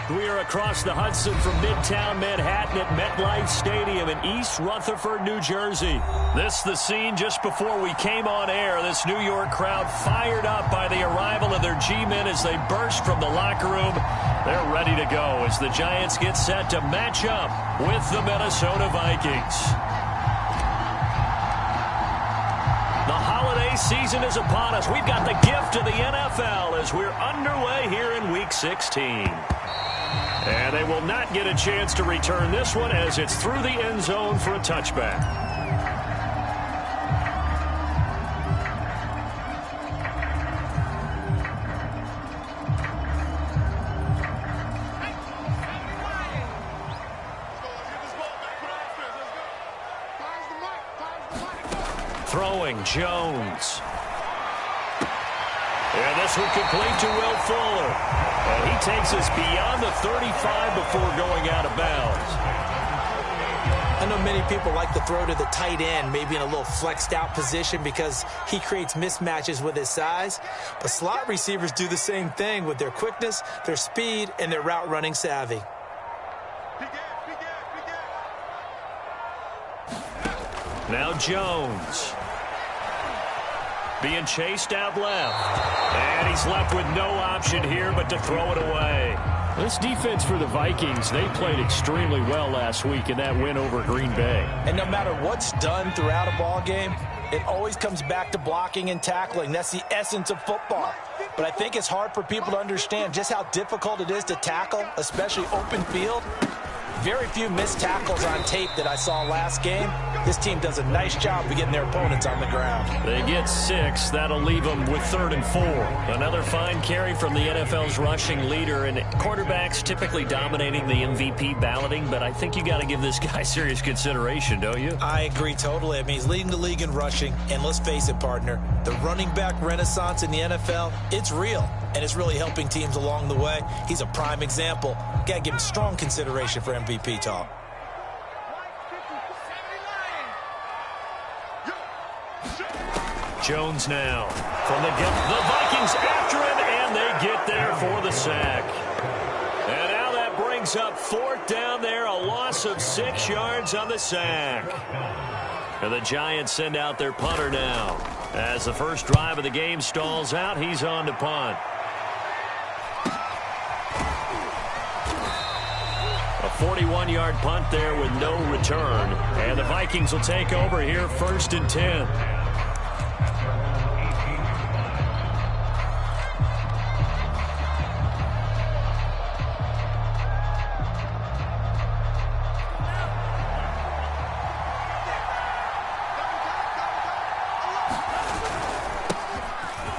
We are across the Hudson from Midtown Manhattan at MetLife Stadium in East Rutherford, New Jersey. This the scene just before we came on air. This New York crowd fired up by the arrival of their G-men as they burst from the locker room. They're ready to go as the Giants get set to match up with the Minnesota Vikings. The holiday season is upon us. We've got the gift of the NFL as we're underway here in Week 16. And they will not get a chance to return this one as it's through the end zone for a touchback. Throwing Jones. And this one complete to Will Fuller. And he takes us beyond the 35 before going out of bounds. I know many people like to throw to the tight end, maybe in a little flexed out position because he creates mismatches with his size. But slot receivers do the same thing with their quickness, their speed, and their route running savvy. Now Jones. Being chased out left. And he's left with no option here but to throw it away. This defense for the Vikings, they played extremely well last week in that win over Green Bay. And no matter what's done throughout a ball game, it always comes back to blocking and tackling. That's the essence of football. But I think it's hard for people to understand just how difficult it is to tackle, especially open field. Very few missed tackles on tape that I saw last game. This team does a nice job of getting their opponents on the ground. They get 6. That'll leave them with 3rd and 4. Another fine carry from the NFL's rushing leader. And quarterbacks typically dominating the MVP balloting, but I think you got to give this guy serious consideration, don't you? I agree totally. I mean, he's leading the league in rushing. And let's face it, partner, the running back renaissance in the NFL, it's real. And it's really helping teams along the way. He's a prime example. Got to give him strong consideration for MVP talk. Jones now from the Vikings after him, and they get there for the sack. And now that brings up 4th down there, a loss of 6 yards on the sack. And the Giants send out their punter now. As the first drive of the game stalls out, he's on to punt. A 41-yard punt there with no return. And the Vikings will take over here 1st and 10.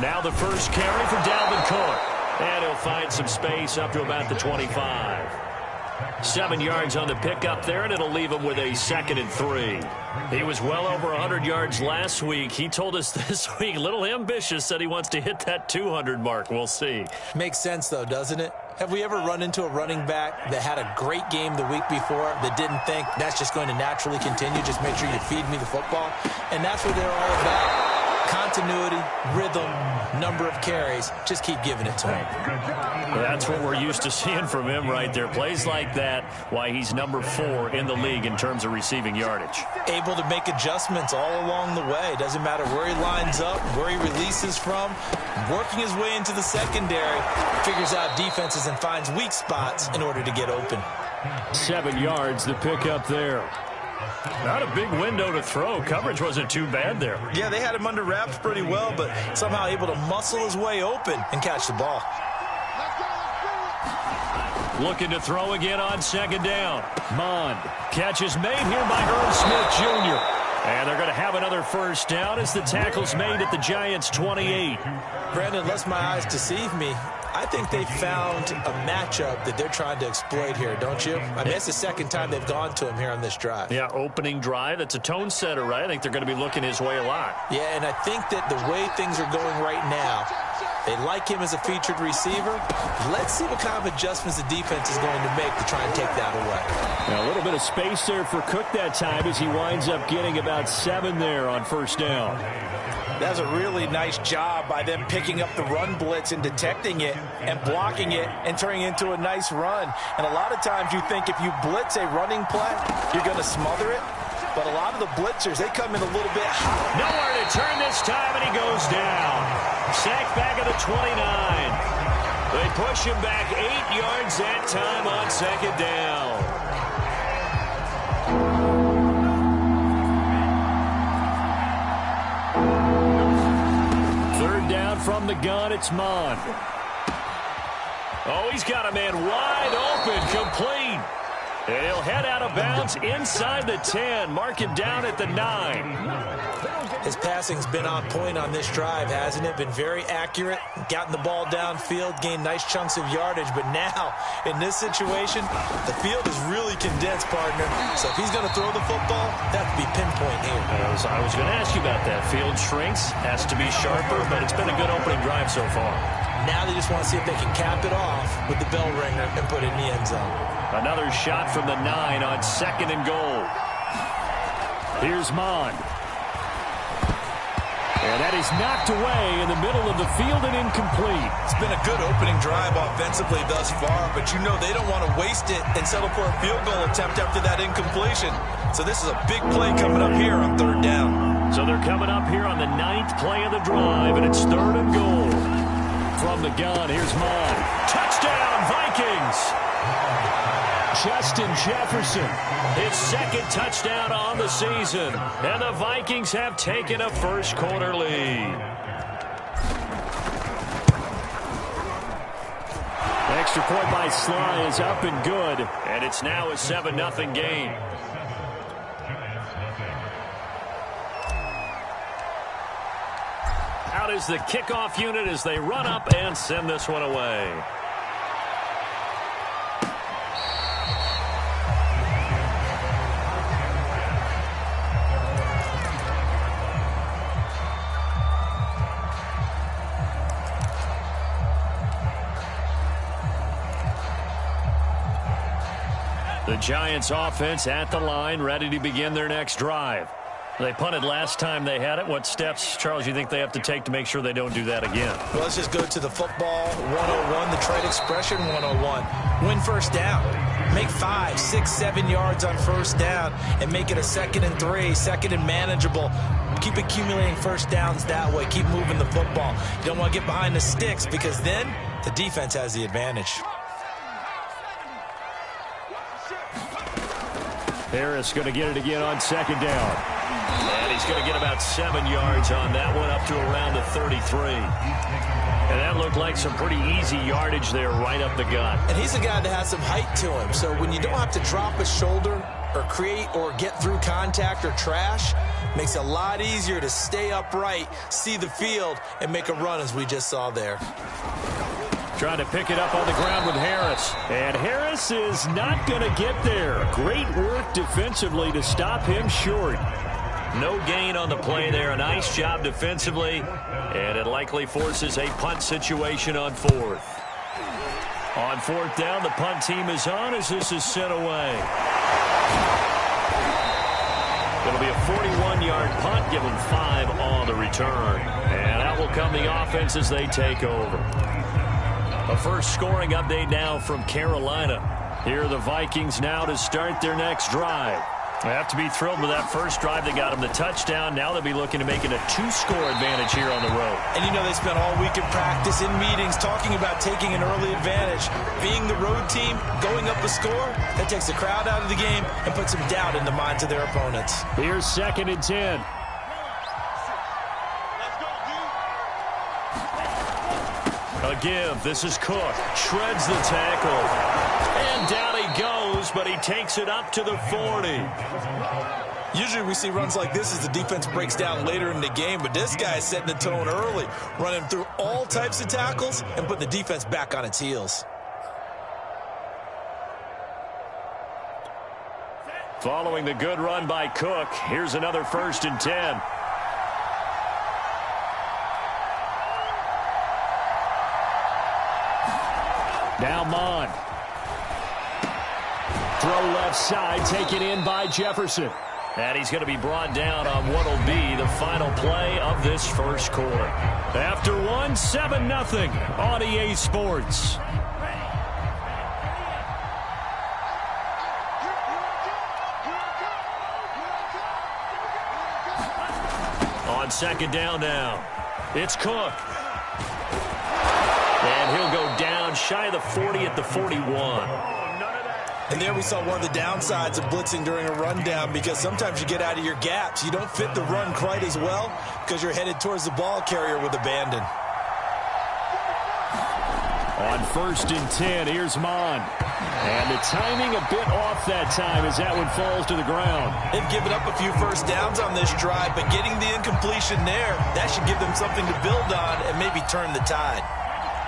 Now the first carry for Dalvin Cook. And he'll find some space up to about the 25. 7 yards on the pickup there, and it'll leave him with a 2nd and 3. He was well over 100 yards last week. He told us this week, a little ambitious, that he wants to hit that 200 mark. We'll see. Makes sense, though, doesn't it? Have we ever run into a running back that had a great game the week before that didn't think that's just going to naturally continue? Just make sure you feed me the football. And that's what they're all about. Continuity, rhythm, number of carries. Just keep giving it to him. That's what we're used to seeing from him right there. Plays like that, why he's number 4 in the league in terms of receiving yardage. Able to make adjustments all along the way. Doesn't matter where he lines up, where he releases from. Working his way into the secondary, figures out defenses and finds weak spots in order to get open. 7 yards, the pickup there. Not a big window to throw. Coverage wasn't too bad there. Yeah, they had him under wraps pretty well, but somehow able to muscle his way open and catch the ball. Looking to throw again on 2nd down. Mond. Catch is made here by Irv Smith Jr. And they're going to have another first down as the tackle's made at the Giants' 28. Brandon, lest my eyes deceive me, I think they found a matchup that they're trying to exploit here, don't you? I mean, it's the 2nd time they've gone to him here on this drive. Yeah, opening drive. It's a tone setter, right? I think they're going to be looking his way a lot. Yeah, and I think that the way things are going right now, they like him as a featured receiver. Let's see what kind of adjustments the defense is going to make to try and take that away. Now, a little bit of space there for Cook that time as he winds up getting about 7 there on 1st down. That's a really nice job by them picking up the run blitz and detecting it and blocking it and turning it into a nice run. And a lot of times you think if you blitz a running play, you're going to smother it. But a lot of the blitzers, they come in a little bit hot. Nowhere to turn this time, and he goes down. Sacked back at the 29. They push him back 8 yards that time on second down. From the gun, it's Mond. Oh, he's got a man wide open, complete. And he'll head out of bounds inside the 10. Mark him down at the 9. His passing's been on point on this drive, hasn't it? Been very accurate, gotten the ball downfield, gained nice chunks of yardage. But now, in this situation, the field is really condensed, partner. So if he's going to throw the football, that would be pinpoint here. I was going to ask you about that. Field shrinks, has to be sharper, but it's been a good opening drive so far. Now they just want to see if they can cap it off with the bell ringer and put it in the end zone. Another shot from the 9 on second and goal. Here's Mond. And that is knocked away in the middle of the field and incomplete. It's been a good opening drive offensively thus far, but you know they don't want to waste it and settle for a field goal attempt after that incompletion. So this is a big play coming up here on third down. So they're coming up here on the 9th play of the drive, and it's third and goal. From the gun, here's Mond. Touchdown, Vikings! Justin Jefferson, his second touchdown on the season. And the Vikings have taken a first quarter lead. Extra point by Sly is up and good. And it's now a 7-0 game. Out is the kickoff unit as they run up and send this one away. The Giants offense at the line, ready to begin their next drive. They punted last time they had it. What steps, Charles, you think they have to take to make sure they don't do that again? Well, let's just go to the football 101, the Detroit expression 101. Win first down. Make 5, 6, 7 yards on first down and make it a 2nd and 3, second and manageable. Keep accumulating first downs that way. Keep moving the football. You don't want to get behind the sticks because then the defense has the advantage. Harris going to get it again on second down. And he's going to get about 7 yards on that one, up to around the 33. And that looked like some pretty easy yardage there right up the gut. And he's a guy that has some height to him. So when you don't have to drop a shoulder or create or get through contact or trash, makes it a lot easier to stay upright, see the field, and make a run as we just saw there. Trying to pick it up on the ground with Harris. And Harris is not going to get there. Great work defensively to stop him short. No gain on the play there. A nice job defensively. And it likely forces a punt situation on fourth. On fourth down, the punt team is on as this is sent away. It'll be a 41-yard punt. Give them 5 on the return. And out will come the offense as they take over. A first scoring update now from Carolina. Here are the Vikings now to start their next drive. They have to be thrilled with that first drive. They got them the touchdown. Now they'll be looking to make it a 2-score advantage here on the road. And you know they spent all week in practice, in meetings, talking about taking an early advantage. Being the road team, going up a score, that takes the crowd out of the game and puts some doubt in the minds of their opponents. Here's 2nd and 10. A give. This is Cook. Shreds the tackle. And down he goes, but he takes it up to the 40. Usually we see runs like this as the defense breaks down later in the game, but this guy is setting the tone early, running through all types of tackles and putting the defense back on its heels. Following the good run by Cook, here's another 1st and 10. Now Mond. Throw left side, taken in by Jefferson. And he's going to be brought down on what will be the final play of this first quarter. After one, 7-0 on EA Sports. On second down now, it's Cook. And he'll go down shy of the 40 at the 41. And there we saw one of the downsides of blitzing during a rundown, because sometimes you get out of your gaps. You don't fit the run quite as well because you're headed towards the ball carrier with abandon. On 1st and 10, here's Mon. And the timing a bit off that time as that one falls to the ground. They've given up a few first downs on this drive, but getting the incompletion there, that should give them something to build on and maybe turn the tide.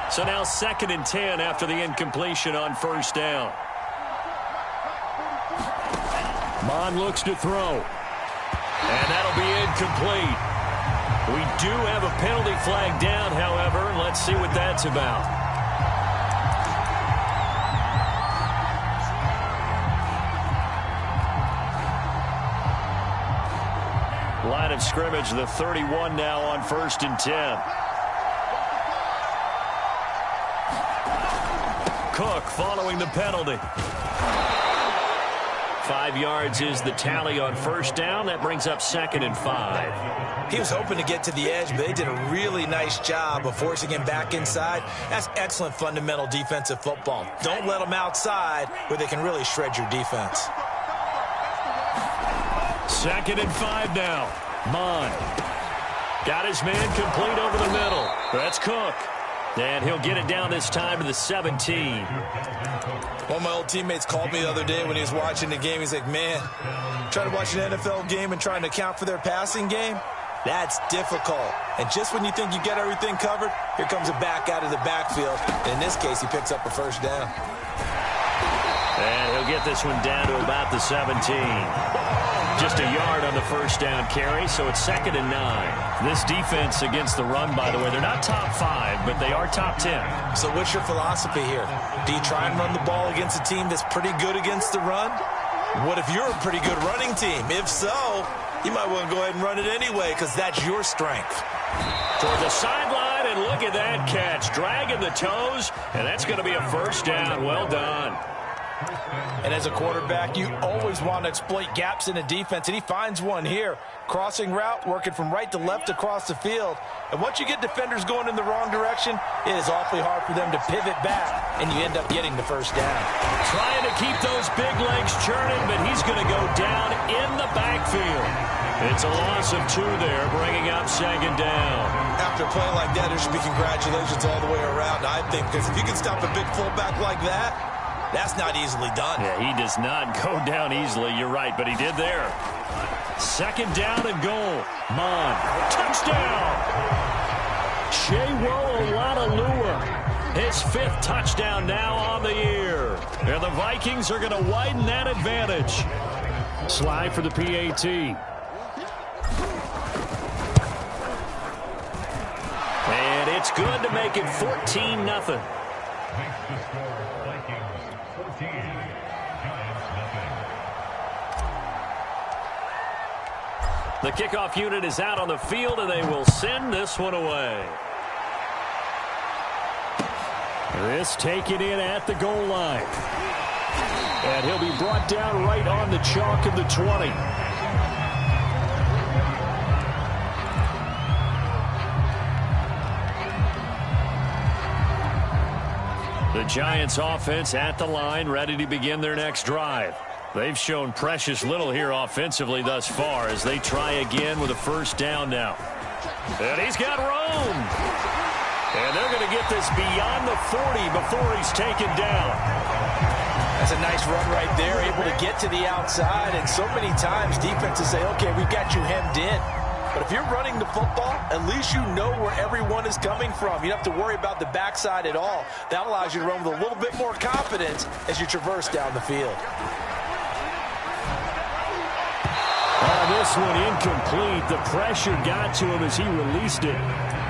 So now 2nd and 10 after the incompletion on 1st down. Mon looks to throw. And that'll be incomplete. We do have a penalty flag down, however. Let's see what that's about. Line of scrimmage, the 31 now on 1st and 10. Cook following the penalty. 5 yards is the tally on 1st down. That brings up 2nd and 5. He was hoping to get to the edge, but they did a really nice job of forcing him back inside. That's excellent fundamental defensive football. Don't let them outside where they can really shred your defense. 2nd and 5 now. Mon got his man complete over the middle. That's Cook. And he'll get it down this time to the 17. One of my old teammates called me the other day when he was watching the game. He's like, man, trying to watch an NFL game and trying to account for their passing game, that's difficult. And just when you think you get everything covered, here comes a back out of the backfield. And in this case, he picks up a 1st down. And he'll get this one down to about the 17. Just a yard on the 1st down carry, so it's 2nd and 9. This defense against the run, by the way, they're not top 5, but they are top 10. So what's your philosophy here? Do you try and run the ball against a team that's pretty good against the run? What if you're a pretty good running team? If so, you might want to go ahead and run it anyway, because that's your strength. Toward the sideline, and look at that catch. Dragging the toes, and that's going to be a 1st down. Well done. And as a quarterback, you always want to exploit gaps in a defense, and he finds one here. Crossing route, working from right to left across the field. And once you get defenders going in the wrong direction, it is awfully hard for them to pivot back, and you end up getting the 1st down. Trying to keep those big legs churning, but he's going to go down in the backfield. It's a loss of 2 there, bringing up 2nd down. After playing like that, there should be congratulations all the way around, I think, because if you can stop a big fullback like that, that's not easily done. Yeah, he does not go down easily. You're right, but he did there. 2nd down and goal. Mon. Touchdown! Chewo Oladolua. His 5th touchdown now on the year. And the Vikings are going to widen that advantage. Slide for the PAT. And it's good to make it 14-0. The kickoff unit is out on the field, and they will send this one away. This taken in at the goal line. And he'll be brought down right on the chalk of the 20. The Giants offense at the line, ready to begin their next drive. They've shown precious little here offensively thus far as they try again with a 1st down now. And he's got room. And they're going to get this beyond the 40 before he's taken down. That's a nice run right there, able to get to the outside. And so many times defenses say, okay, we've got you hemmed in. But if you're running the football, at least you know where everyone is coming from. You don't have to worry about the backside at all. That allows you to run with a little bit more confidence as you traverse down the field. Oh, this one incomplete. The pressure got to him as he released it.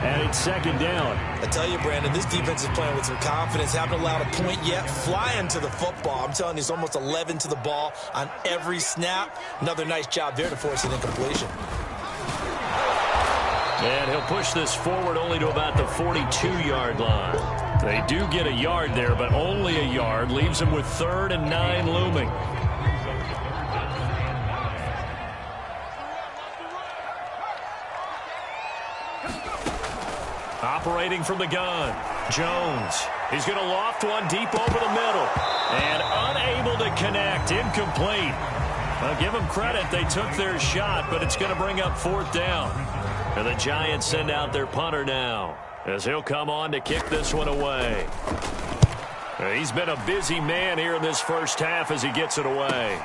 And it's second down. I tell you, Brandon, this defense is playing with some confidence. Haven't allowed a point yet. Flying to the football. I'm telling you, it's almost 11 to the ball on every snap. Another nice job there to force an incompletion. And he'll push this forward only to about the 42-yard line. They do get a yard there, but only a yard. Leaves them with 3rd and 9 looming. Operating from the gun, Jones. He's going to loft one deep over the middle. And unable to connect. Incomplete. Well, give them credit. They took their shot, but it's going to bring up 4th down. And the Giants send out their punter now, as he'll come on to kick this one away. He's been a busy man here in this first half as he gets it away.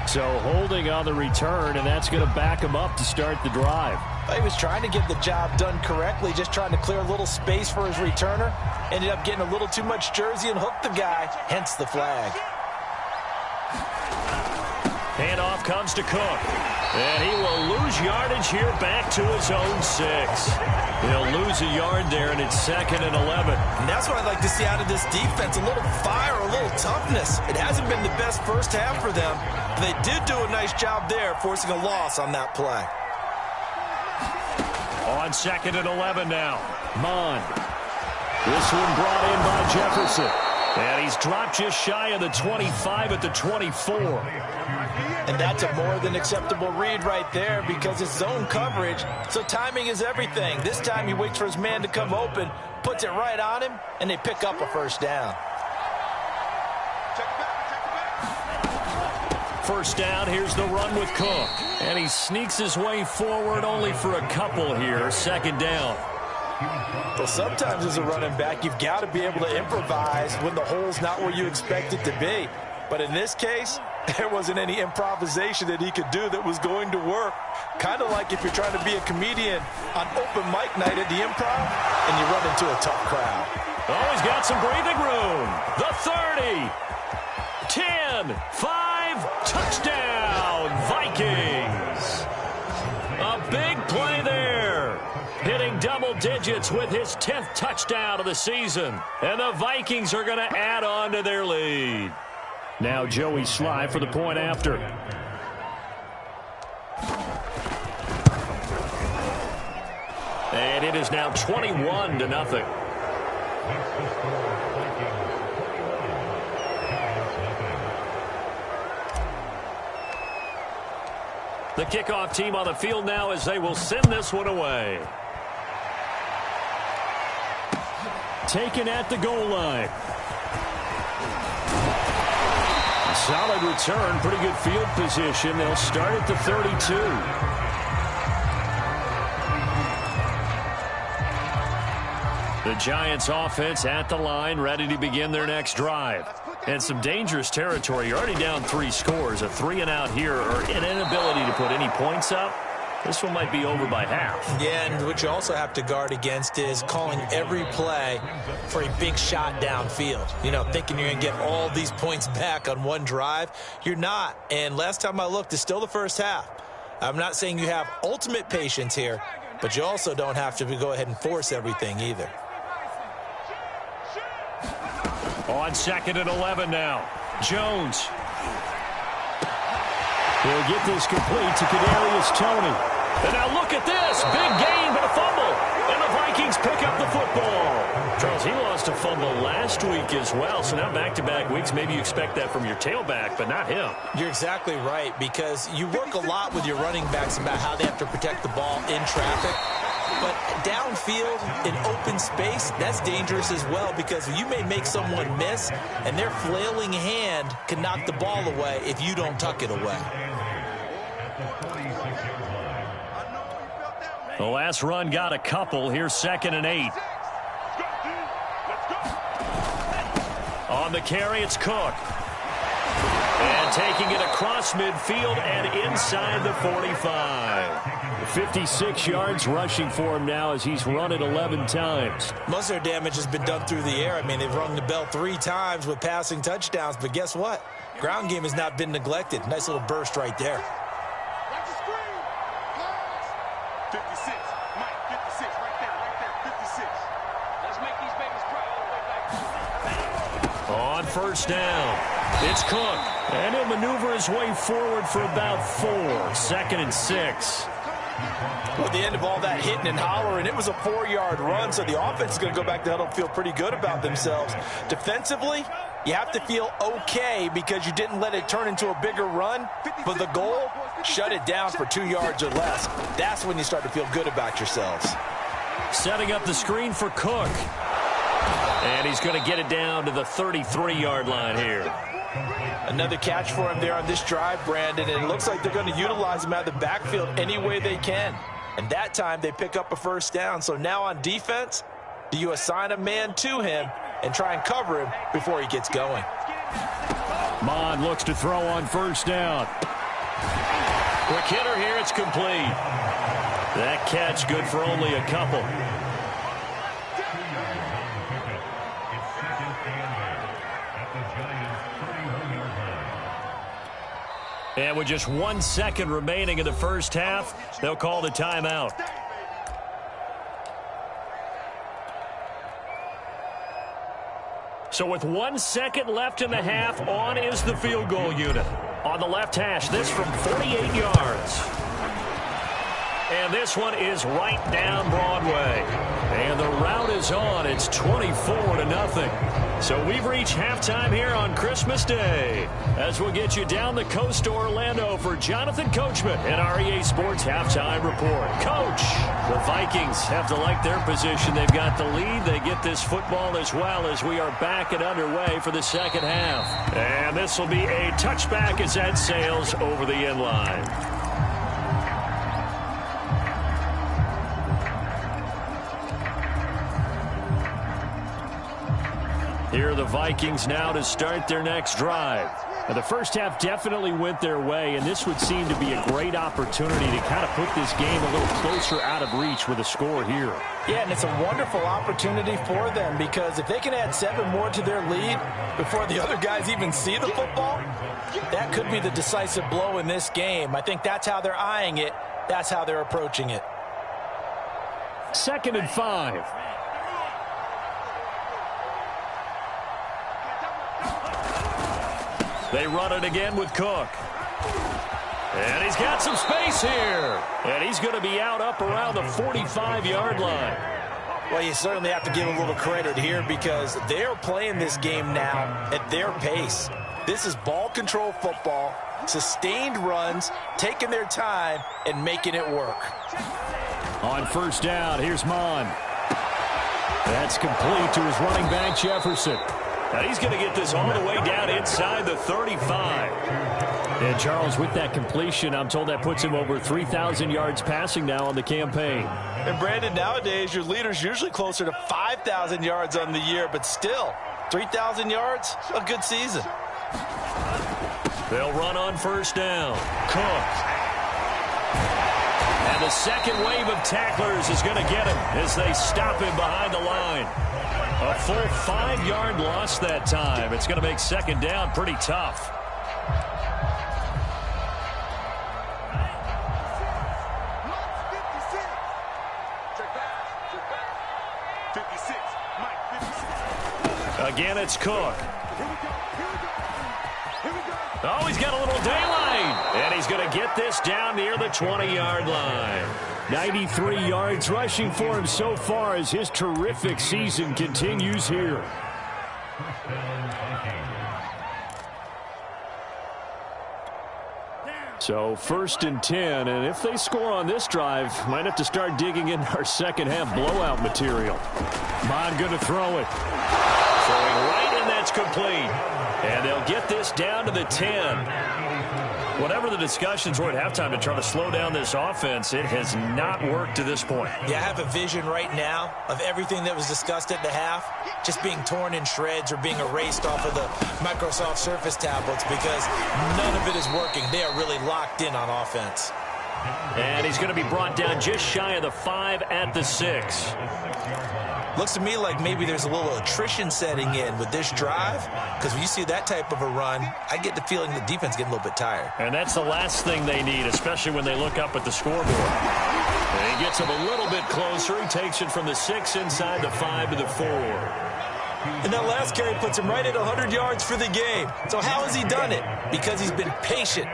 So holding on the return, and that's going to back him up to start the drive. He was trying to get the job done correctly, just trying to clear a little space for his returner. Ended up getting a little too much jersey and hooked the guy, hence the flag. Handoff comes to Cook. And he will lose yardage here back to his own 6. He'll lose a yard there, and it's 2nd and 11. And that's what I'd like to see out of this defense, a little fire, a little toughness. It hasn't been the best first half for them. But they did do a nice job there, forcing a loss on that play. On 2nd and 11 now. Mond. This one brought in by Jefferson. And he's dropped just shy of the 25 at the 24. And that's a more than acceptable read right there because it's zone coverage, so timing is everything. This time he waits for his man to come open, puts it right on him, and they pick up a first down. First down, here's the run with Cook. And he sneaks his way forward only for a couple here. 2nd down. Well, sometimes as a running back, you've got to be able to improvise when the hole's not where you expect it to be. But in this case, there wasn't any improvisation that he could do that was going to work. Kind of like if you're trying to be a comedian on open mic night at the Improv and you run into a tough crowd. Oh, he's got some breathing room. The 30, 10, 5, touchdown, Vikings. A big play there. Hitting double digits with his 10th touchdown of the season. And the Vikings are going to add on to their lead. Now Joey Sly for the point after. And it is now 21-0. The kickoff team on the field now as they will send this one away. Taken at the goal line. Solid return, pretty good field position. They'll start at the 32. The Giants offense at the line, ready to begin their next drive. And some dangerous territory. You're already down 3 scores. A 3-and-out here, or an inability to put any points up. This one might be over by half. Yeah, and what you also have to guard against is calling every play for a big shot downfield. You know, thinking you're going to get all these points back on one drive. You're not. And last time I looked, it's still the first half. I'm not saying you have ultimate patience here, but you also don't have to go ahead and force everything either. On 2nd and 11 now. Jones. He'll get this complete to Kadarius Toney. And now look at this. Big gain, but a fumble. And the Vikings pick up the football. Charles, he lost a fumble last week as well. So now back-to-back weeks, maybe you expect that from your tailback, but not him. You're exactly right, because you work a lot with your running backs about how they have to protect the ball in traffic. But downfield, in open space, that's dangerous as well, because you may make someone miss, and their flailing hand can knock the ball away if you don't tuck it away. The last run got a couple. Here's 2nd and 8. On the carry, it's Cook. And taking it across midfield and inside the 45. 56 yards rushing for him now as he's run it 11 times. Most of their damage has been done through the air. I mean, they've rung the bell 3 times with passing touchdowns, but guess what? Ground game has not been neglected. Nice little burst right there. 56. Mike, 56. Right there. 56. Let's make these babies cry all the way back. On first down, it's Cook. And he'll maneuver his way forward for about 4. 2nd and 6. Well, at the end of all that hitting and hollering, it was a 4-yard run, so the offense is going to go back to huddle and feel pretty good about themselves. Defensively, you have to feel okay because you didn't let it turn into a bigger run, but the goal, shut it down for 2 yards or less. That's when you start to feel good about yourselves. Setting up the screen for Cook. And he's going to get it down to the 33-yard line here. Another catch for him there on this drive, Brandon, and it looks like they're going to utilize him out of the backfield any way they can. And that time they pick up a first down. So now on defense, do you assign a man to him and try and cover him before he gets going? Mond looks to throw on first down. Quick hitter here, it's complete. That catch good for only a couple. And with just 1 second remaining in the first half, they'll call the timeout. So with 1 second left in the half, on is the field goal unit. On the left hash, this from 48 yards. And this one is right down Broadway. And the route is on. It's 24-0. So we've reached halftime here on Christmas Day. As we'll get you down the coast to Orlando for Jonathan Coachman and our EA Sports Halftime Report. Coach, the Vikings have to like their position. They've got the lead. They get this football as well as we are back and underway for the second half. And this will be a touchback as that sails over the end line. Here are the Vikings now to start their next drive. Now, the first half definitely went their way, and this would seem to be a great opportunity to kind of put this game a little closer out of reach with a score here. Yeah, and it's a wonderful opportunity for them because if they can add 7 more to their lead before the other guys even see the football, that could be the decisive blow in this game. I think that's how they're eyeing it. That's how they're approaching it. 2nd and 5. They run it again with Cook. And he's got some space here. And he's going to be out up around the 45-yard line. Well, you certainly have to give a little credit here because they're playing this game now at their pace. This is ball control football, sustained runs, taking their time, and making it work. On first down, here's Mond. That's complete to his running back, Jefferson. Now he's going to get this all the way down inside the 35. And Charles, with that completion, I'm told that puts him over 3,000 yards passing now on the campaign. And Brandon, nowadays your leader's usually closer to 5,000 yards on the year, but still, 3,000 yards, a good season. They'll run on first down. Cook. And the second wave of tacklers is going to get him as they stop him behind the line. A full 5-yard loss that time. It's going to make second down pretty tough. Again, it's Cook. Oh, he's got a little daylight. And he's going to get this down near the 20-yard line. 93 yards rushing for him so far as his terrific season continues here. So 1st and 10, and if they score on this drive, might have to start digging in our second half blowout material. Mond going to throw it. Throwing right, and that's complete. And they'll get this down to the 10. Whatever the discussions were at halftime to try to slow down this offense, it has not worked to this point. Yeah, I have a vision right now of everything that was discussed at the half just being torn in shreds or being erased off of the Microsoft Surface tablets because none of it is working. They are really locked in on offense. And he's going to be brought down just shy of the 5 at the 6. Looks to me like maybe there's a little attrition setting in with this drive, because when you see that type of a run, I get the feeling the defense getting a little bit tired. And that's the last thing they need, especially when they look up at the scoreboard. And he gets him a little bit closer. He takes it from the 6 inside the 5 to the 4. And that last carry puts him right at 100 yards for the game. So how has he done it? Because he's been patient,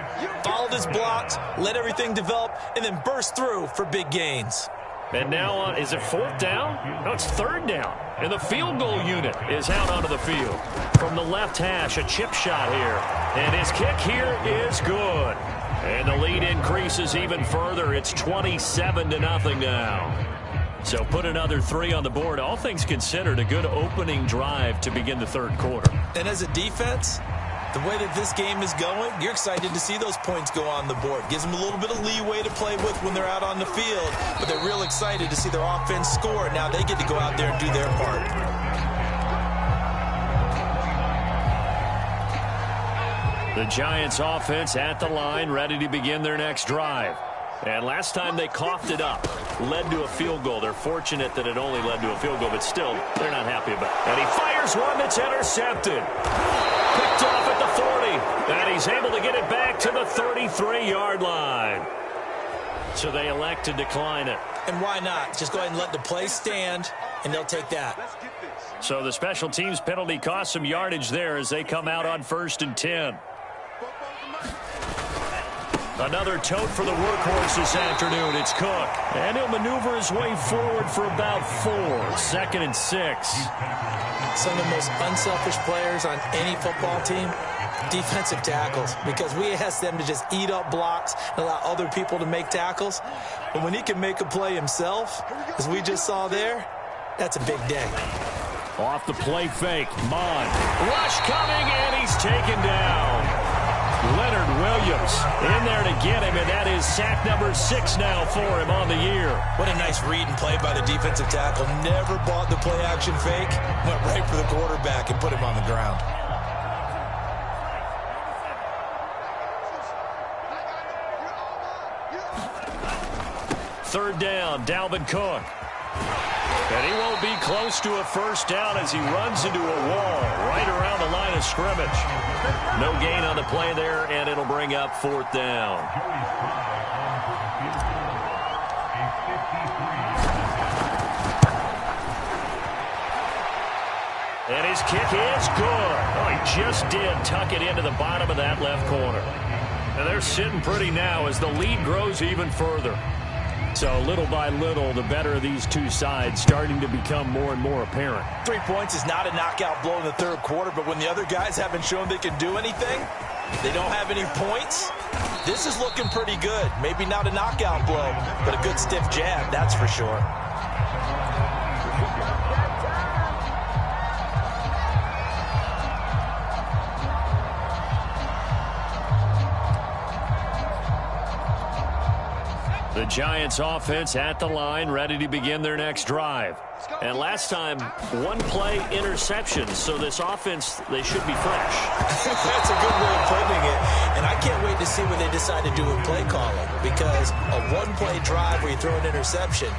followed his blocks, let everything develop, and then burst through for big gains. And now, is it 4th down? No, it's 3rd down. And the field goal unit is out onto the field. From the left hash, a chip shot here. And his kick here is good. And the lead increases even further. It's 27-0 now. So put another 3 on the board. All things considered, a good opening drive to begin the 3rd quarter. And as a defense, the way that this game is going, you're excited to see those points go on the board. Gives them a little bit of leeway to play with when they're out on the field, but they're real excited to see their offense score. Now they get to go out there and do their part. The Giants offense at the line, ready to begin their next drive. And last time they coughed it up, led to a field goal. They're fortunate that it only led to a field goal, but still, they're not happy about it. And he fires one that's intercepted. Picked off at the 40, and he's able to get it back to the 33-yard line. So they elect to decline it. And why not? Just go ahead and let the play stand, and they'll take that. So the special teams penalty cost some yardage there as they come out on 1st and 10. Another tote for the workhorse this afternoon. It's Cook. And he'll maneuver his way forward for about 4. 2nd and 6. Some of the most unselfish players on any football team, defensive tackles, because we ask them to just eat up blocks and allow other people to make tackles. But when he can make a play himself, as we just saw there, that's a big day. Off the play fake. Mon. Rush coming, and he's taken down. Leonard Williams in there to get him, and that is sack number 6 now for him on the year. What a nice read and play by the defensive tackle. Never bought the play-action fake. Went right for the quarterback and put him on the ground. Third down, Dalvin Cook. And he won't be close to a 1st down as he runs into a wall right around the line of scrimmage. No gain on the play there, and it'll bring up 4th down. And his kick is good. Oh, he just did tuck it into the bottom of that left corner. And they're sitting pretty now as the lead grows even further. So little by little, the better of these two sides starting to become more and more apparent. 3 points is not a knockout blow in the 3rd quarter, but when the other guys haven't shown they can do anything, they don't have any points, this is looking pretty good. Maybe not a knockout blow, but a good stiff jab, that's for sure. The Giants offense at the line, ready to begin their next drive. And last time, 1 play interception, so this offense, they should be fresh. That's a good way of putting it. And I can't wait to see what they decide to do with play calling, because a 1-play drive where you throw an interception,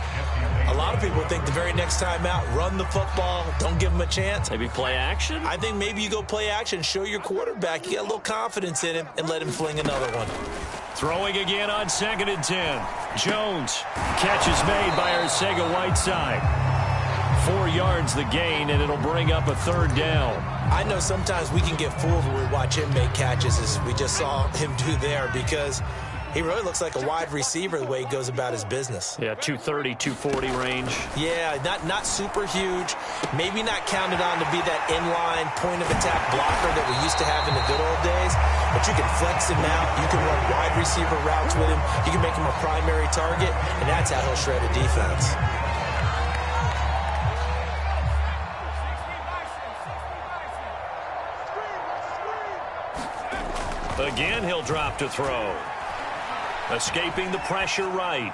a lot of people think the very next time out, run the football, don't give them a chance. Maybe play action? I think maybe you go play action, show your quarterback, you get a little confidence in him, and let him fling another one. Throwing again on 2nd and 10. Jones. Catch is made by Arcega-Whiteside. 4 yards the gain, and it'll bring up a 3rd down. I know sometimes we can get fooled when we watch him make catches, as we just saw him do there, because he really looks like a wide receiver the way he goes about his business. Yeah, 230, 240 range. Yeah, not super huge. Maybe not counted on to be that inline point-of-attack blocker that we used to have in the good old days. But you can flex him out. You can run wide receiver routes with him. You can make him a primary target, and that's how he'll shred a defense. Again, he'll drop to throw. Escaping the pressure right.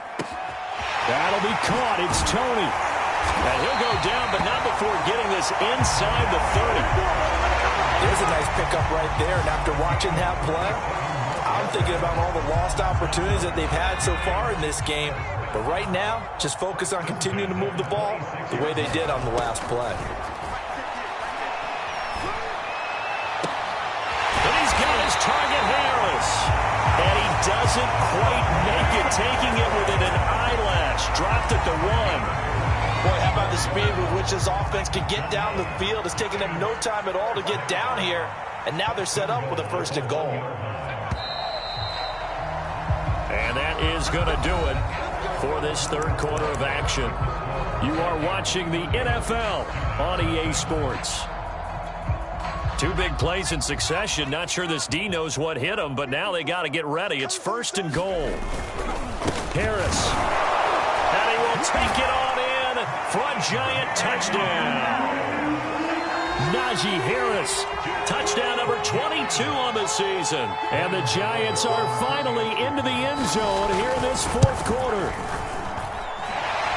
That'll be caught. It's Tony. And he'll go down, but not before getting this inside the 30. There's a nice pickup right there. And after watching that play, I'm thinking about all the lost opportunities that they've had so far in this game. But right now, just focus on continuing to move the ball the way they did on the last play. And he's got his target, Harris. And he doesn't quite make it, taking it within an eyelash. Dropped at the 1. Boy, how about the speed with which this offense can get down the field? It's taken them no time at all to get down here. And now they're set up with a 1st and goal. And that is going to do it for this 3rd quarter of action. You are watching the NFL on EA Sports. 2 big plays in succession. Not sure this D knows what hit him, but now they got to get ready. It's 1st and goal. Harris. And he will take it on in. Front Giant touchdown. Najee Harris. Touchdown number 22 on the season. And the Giants are finally into the end zone here in this 4th quarter.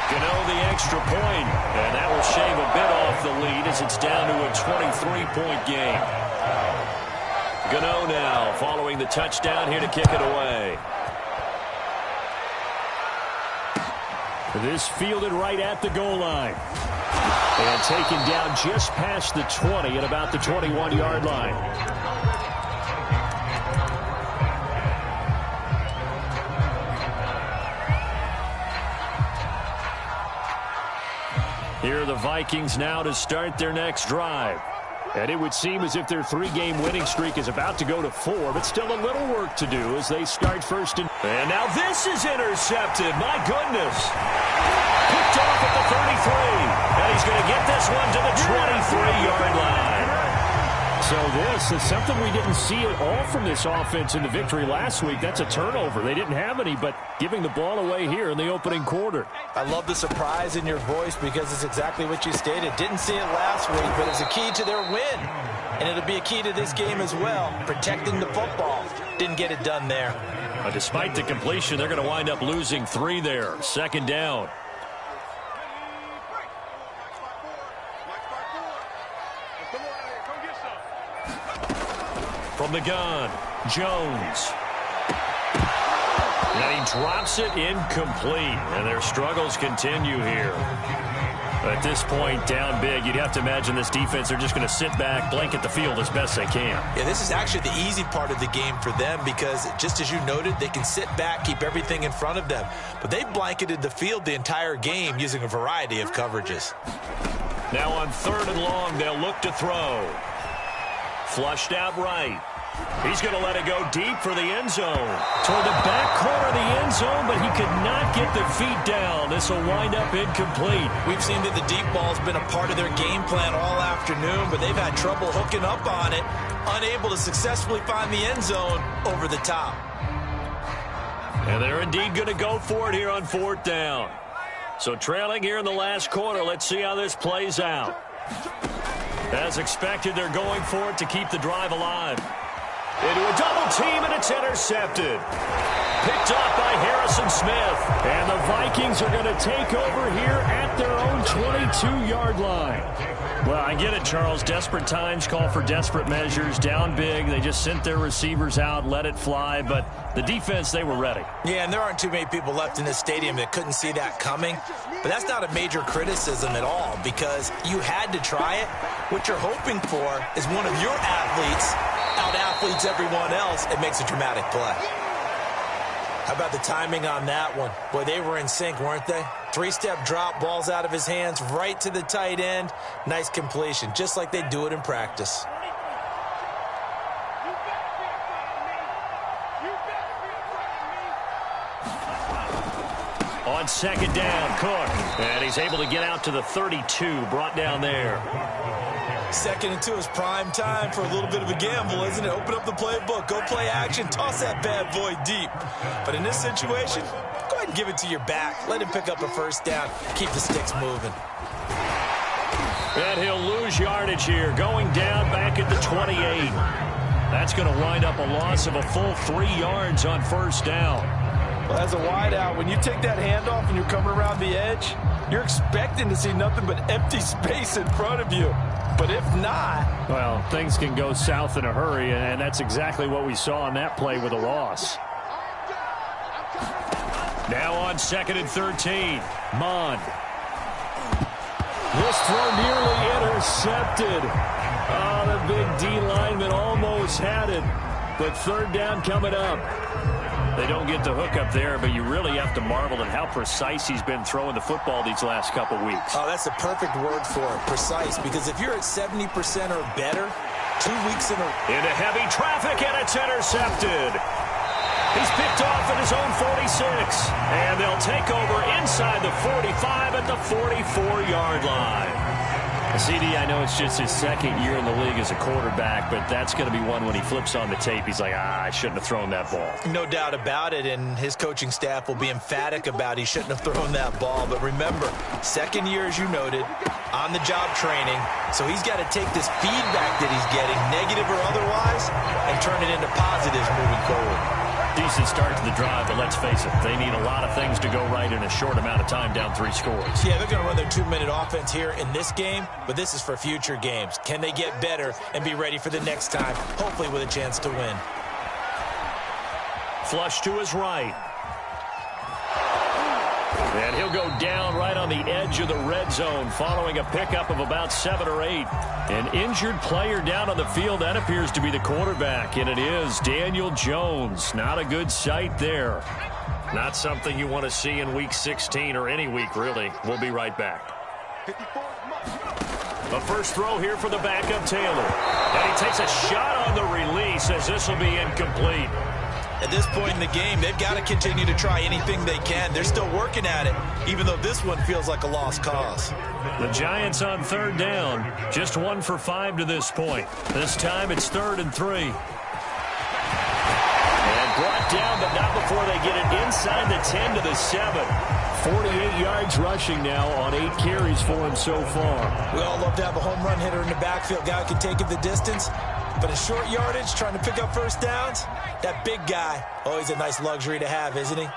Gano the extra point, and that will shave a bit off the lead as it's down to a 23-point game. Gano now following the touchdown here to kick it away. This fielded right at the goal line. And taken down just past the 20 at about the 21-yard line. Here are the Vikings now to start their next drive. And it would seem as if their 3-game winning streak is about to go to 4, but still a little work to do as they start 1st and... And now this is intercepted. My goodness. Picked off at the 33. And he's going to get this one to the 23-yard line. So this is something we didn't see at all from this offense in the victory last week. That's a turnover. They didn't have any, but giving the ball away here in the opening quarter. I love the surprise in your voice because it's exactly what you stated. Didn't see it last week, but it's a key to their win. And it'll be a key to this game as well, protecting the football. Didn't get it done there. Despite the completion, they're going to wind up losing 3 there. 2nd down. From the gun, Jones. And he drops it incomplete. And their struggles continue here. At this point, down big, you'd have to imagine this defense, they're just going to sit back, blanket the field as best they can. Yeah, this is actually the easy part of the game for them because, just as you noted, they can sit back, keep everything in front of them. But they blanketed the field the entire game using a variety of coverages. Now on 3rd and long, they'll look to throw. Flushed out right. He's going to let it go deep for the end zone. Toward the back corner of the end zone, but he could not get the feet down. This will wind up incomplete. We've seen that the deep ball's been a part of their game plan all afternoon, but they've had trouble hooking up on it, unable to successfully find the end zone over the top. And they're indeed going to go for it here on 4th down. So trailing here in the last quarter, let's see how this plays out. As expected, they're going for it to keep the drive alive. Into a double team, and it's intercepted. Picked off by Harrison Smith. And the Vikings are going to take over here at their own 22-yard line. Well, I get it, Charles. Desperate times call for desperate measures. Down big, they just sent their receivers out, let it fly. But the defense, they were ready. Yeah, and there aren't too many people left in this stadium that couldn't see that coming. But that's not a major criticism at all because you had to try it. What you're hoping for is one of your athletes out-athletes everyone else and makes a dramatic play. How about the timing on that one? Boy, they were in sync, weren't they? 3-step drop, balls out of his hands, right to the tight end. Nice completion, just like they do it in practice. On 2nd down, Cook. And he's able to get out to the 32, brought down there. 2nd and 2 is prime time for a little bit of a gamble, isn't it? Open up the playbook, go play action, toss that bad boy deep. But in this situation, go ahead and give it to your back. Let him pick up a 1st down, keep the sticks moving. And he'll lose yardage here, going down back at the 28. That's going to wind up a loss of a full 3 yards on first down. Well, as a wideout, when you take that handoff and you're coming around the edge, you're expecting to see nothing but empty space in front of you. But if not... Well, things can go south in a hurry, and that's exactly what we saw on that play with a loss. Now on 2nd and 13. Mon. This throw nearly intercepted. Oh, the big D lineman almost had it. But third down coming up. They don't get the hook up there, but you really have to marvel at how precise he's been throwing the football these last couple weeks. Oh, that's the perfect word for it, precise. Because if you're at 70% or better, 2 weeks in a row. Into heavy traffic, and it's intercepted. He's picked off at his own 46. And they'll take over inside the 45 at the 44-yard line. CD, I know it's just his second year in the league as a quarterback, but that's going to be one when he flips on the tape. He's like, I shouldn't have thrown that ball. No doubt about it, and his coaching staff will be emphatic about he shouldn't have thrown that ball. But remember, second year, as you noted, on-the-job training, so he's got to take this feedback that he's getting, negative or otherwise, and turn it into positives moving forward. Decent start to the drive, but let's face it, they need a lot of things to go right in a short amount of time, down 3 scores. Yeah, they're going to run their 2-minute offense here in this game, but this is for future games. Can they get better and be ready for the next time, hopefully with a chance to win? Flush to his right. And he'll go down right on the edge of the red zone following a pickup of about 7 or 8. An injured player down on the field. That appears to be the quarterback, and it is Daniel Jones. Not a good sight there. Not something you want to see in Week 16 or any week, really. We'll be right back. A first throw here for the backup, Taylor. And he takes a shot on the release as this will be incomplete. At this point in the game, they've got to continue to try anything they can. They're still working at it, even though this one feels like a lost cause. The Giants on third down, just 1 for 5 to this point. This time it's 3rd and 3. And brought down, but not before they get it inside the 10 to the 7. 48 yards rushing now on 8 carries for him so far. We all love to have a home run hitter in the backfield. Guy who can take it the distance. But in short yardage, trying to pick up first downs, that big guy, always a nice luxury to have, isn't he?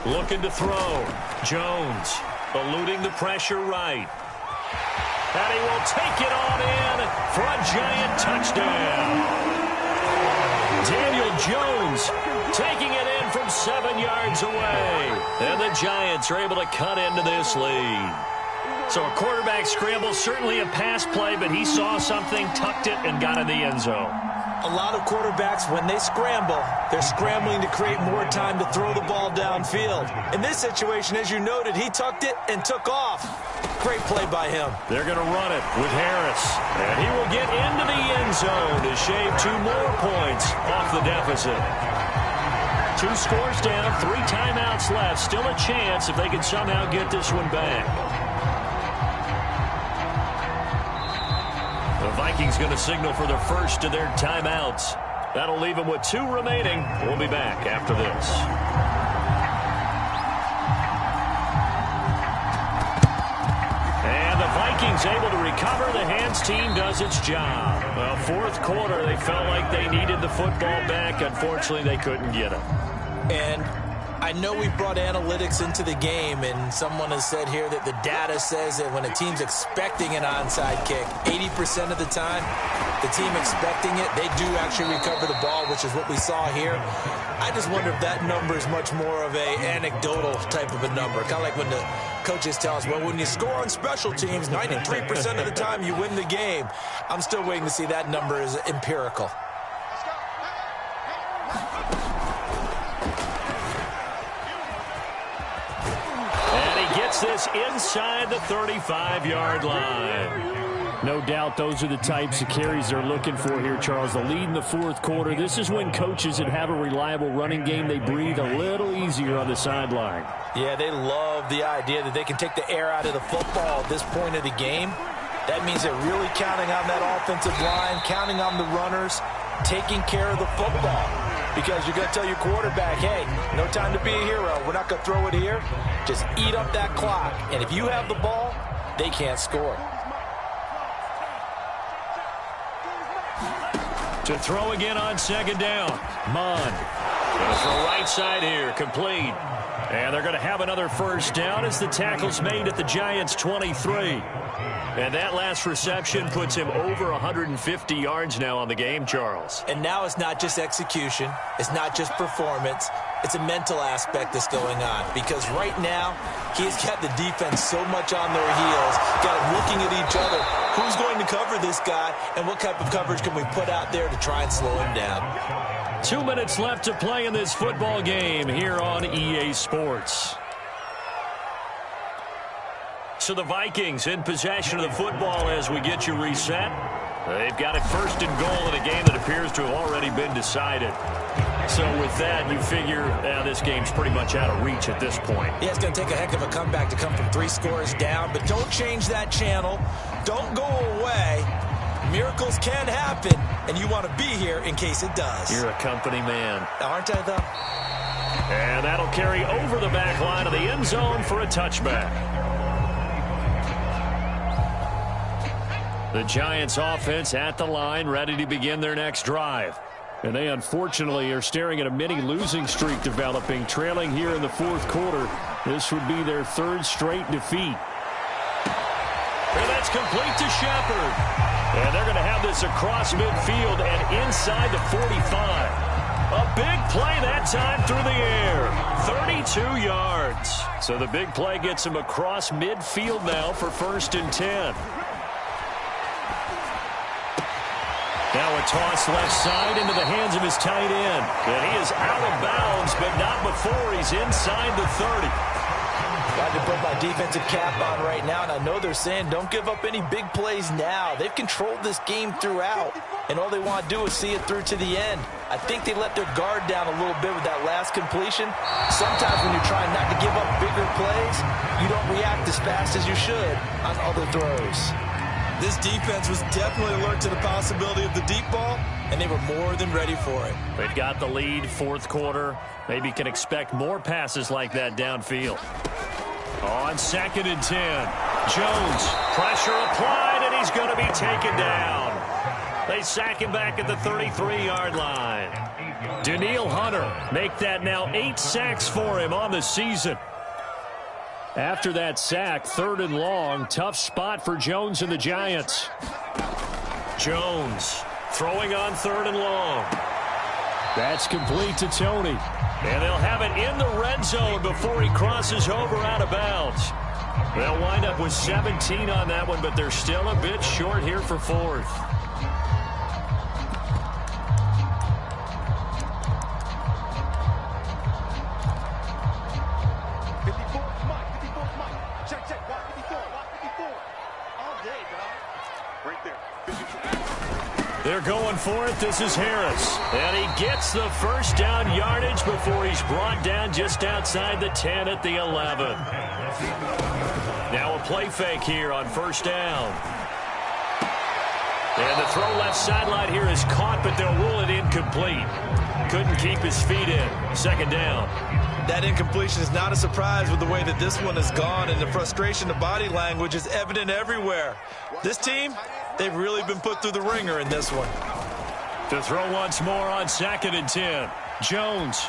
Looking to throw. Jones eluding the pressure right. And he will take it on in for a Giant touchdown. Daniel Jones taking it in from 7 yards away. And the Giants are able to cut into this lead. So a quarterback scramble, certainly a pass play, but he saw something, tucked it, and got in the end zone. A lot of quarterbacks, when they scramble, they're scrambling to create more time to throw the ball downfield. In this situation, as you noted, he tucked it and took off. Great play by him. They're going to run it with Harris. And he will get into the end zone to shave 2 more points off the deficit. 2 scores down, 3 timeouts left. Still a chance if they can somehow get this one back. The Vikings going to signal for the first of their timeouts. That'll leave them with 2 remaining. We'll be back after this. And the Vikings able to recover. The hands team does its job. Well, 4th quarter, they felt like they needed the football back. Unfortunately, they couldn't get it. And I know we brought analytics into the game, and someone has said here that the data says that when a team's expecting an onside kick, 80% of the time, the team expecting it, they do actually recover the ball, which is what we saw here. I just wonder if that number is much more of a anecdotal type of a number. Kind of like when the coaches tell us, well, when you score on special teams, 93% of the time you win the game. I'm still waiting to see that number is empirical. This inside the 35-yard line. No doubt those are the types of carries they're looking for here, Charles. The lead in the 4th quarter. This is when coaches that have a reliable running game, they breathe a little easier on the sideline. Yeah, they love the idea that they can take the air out of the football at this point of the game. That means they're really counting on that offensive line, counting on the runners, taking care of the football. Because you're going to tell your quarterback, hey, no time to be a hero. We're not going to throw it here. Just eat up that clock. And if you have the ball, they can't score. To throw again on second down. Mon. Goes for right side here. Complete. And they're going to have another first down as the tackle's made at the Giants' 23. And that last reception puts him over 150 yards now on the game, Charles. And now it's not just execution. It's not just performance. It's a mental aspect that's going on. Because right now, he's got the defense so much on their heels, got them looking at each other. Who's going to cover this guy, and what type of coverage can we put out there to try and slow him down? 2 minutes left to play in this football game here on EA Sports. So the Vikings in possession of the football as we get you reset. They've got it first and goal in a game that appears to have already been decided. So with that, you figure this game's pretty much out of reach at this point. Yeah, it's going to take a heck of a comeback to come from 3 scores down, but don't change that channel. Don't go away. Miracles can happen, and you want to be here in case it does. You're a company man. Aren't I, though? And that'll carry over the back line of the end zone for a touchback. The Giants offense at the line, ready to begin their next drive. And they unfortunately are staring at a mini losing streak developing, trailing here in the fourth quarter. This would be their 3rd straight defeat. And that's complete to Shepard. And they're going to have this across midfield and inside the 45. A big play that time through the air. 32 yards. So the big play gets him across midfield now for 1st and 10. Now a toss left side into the hands of his tight end. And he is out of bounds, but not before he's inside the 30. Got to put my defensive cap on right now, and I know they're saying don't give up any big plays now. They've controlled this game throughout, and all they want to do is see it through to the end. I think they let their guard down a little bit with that last completion. Sometimes when you're trying not to give up bigger plays, you don't react as fast as you should on other throws. This defense was definitely alert to the possibility of the deep ball, and they were more than ready for it. They've got the lead, 4th quarter. Maybe can expect more passes like that downfield. On 2nd and 10, Jones, pressure applied, and he's going to be taken down. They sack him back at the 33-yard line. Daniil Hunter make that now 8 sacks for him on the season. After that sack, 3rd and long, tough spot for Jones and the Giants. Jones throwing on 3rd and long. That's complete to Tony. And they'll have it in the red zone before he crosses over out of bounds. They'll wind up with 17 on that one, but they're still a bit short here for 4th. They're going for it. This is Harris. And he gets the first down yardage before he's brought down just outside the 10 at the 11. Now a play fake here on 1st down. And the throw left sideline here is caught, but they'll rule it incomplete. Couldn't keep his feet in. 2nd down. That incompletion is not a surprise with the way that this one has gone, and the frustration, the body language is evident everywhere. This team, they've really been put through the ringer in this one. To throw once more on 2nd and 10. Jones.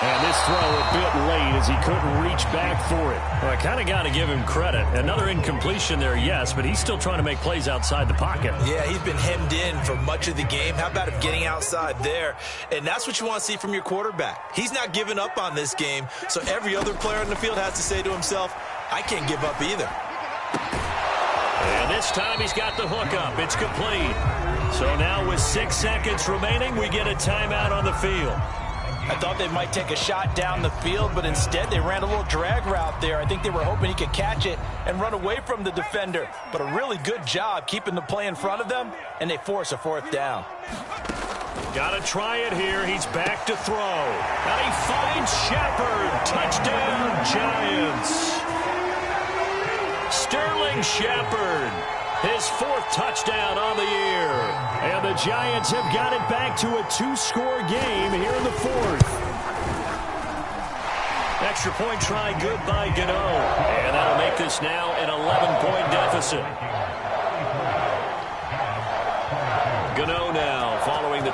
And this throw a bit late as he couldn't reach back for it. Well, I kind of got to give him credit. Another incompletion there, yes, but he's still trying to make plays outside the pocket. Yeah, he's been hemmed in for much of the game. How about him getting outside there? And that's what you want to see from your quarterback. He's not giving up on this game, so every other player on the field has to say to himself, I can't give up either. And this time he's got the hook up. It's complete. So now with 6 seconds remaining, we get a timeout on the field. I thought they might take a shot down the field, but instead they ran a little drag route there. I think they were hoping he could catch it and run away from the defender. But a really good job keeping the play in front of them, and they force a 4th down. Got to try it here. He's back to throw. And he finds Shepard. Touchdown, Giants. Sterling Shepard. His 4th touchdown on the year. And the Giants have got it back to a 2-score game here in the 4th. Extra point try good by Gano. And that'll make this now an 11-point deficit. Gano now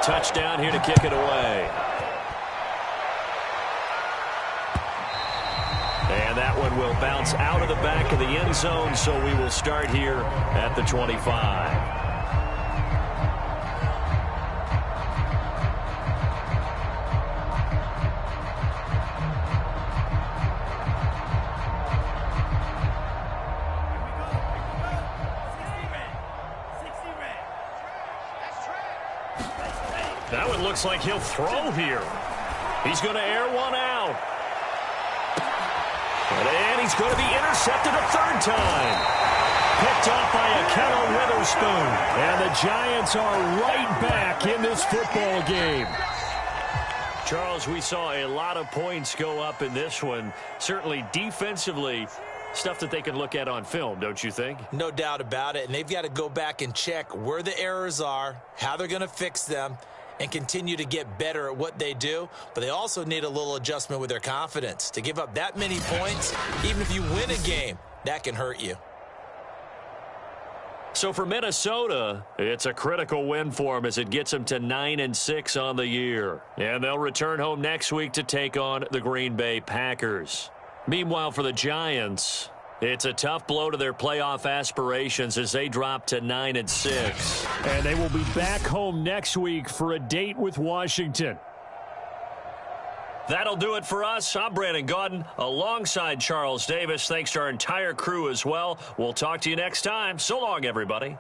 touchdown here to kick it away. And that one will bounce out of the back of the end zone, so we will start here at the 25. That one looks like he'll throw here. He's going to air one out. And he's going to be intercepted a third time. Picked off by Akello Witherspoon. And the Giants are right back in this football game. Charles, we saw a lot of points go up in this one. Certainly defensively, stuff that they can look at on film, don't you think? No doubt about it. And they've got to go back and check where the errors are, how they're going to fix them, and continue to get better at what they do. But they also need a little adjustment with their confidence. To give up that many points, even if you win a game, that can hurt you. So for Minnesota, it's a critical win for them as it gets them to 9-6 on the year. And they'll return home next week to take on the Green Bay Packers. Meanwhile, for the Giants, it's a tough blow to their playoff aspirations as they drop to 9-6. And they will be back home next week for a date with Washington. That'll do it for us. I'm Brandon Gaudin alongside Charles Davis. Thanks to our entire crew as well. We'll talk to you next time. So long, everybody.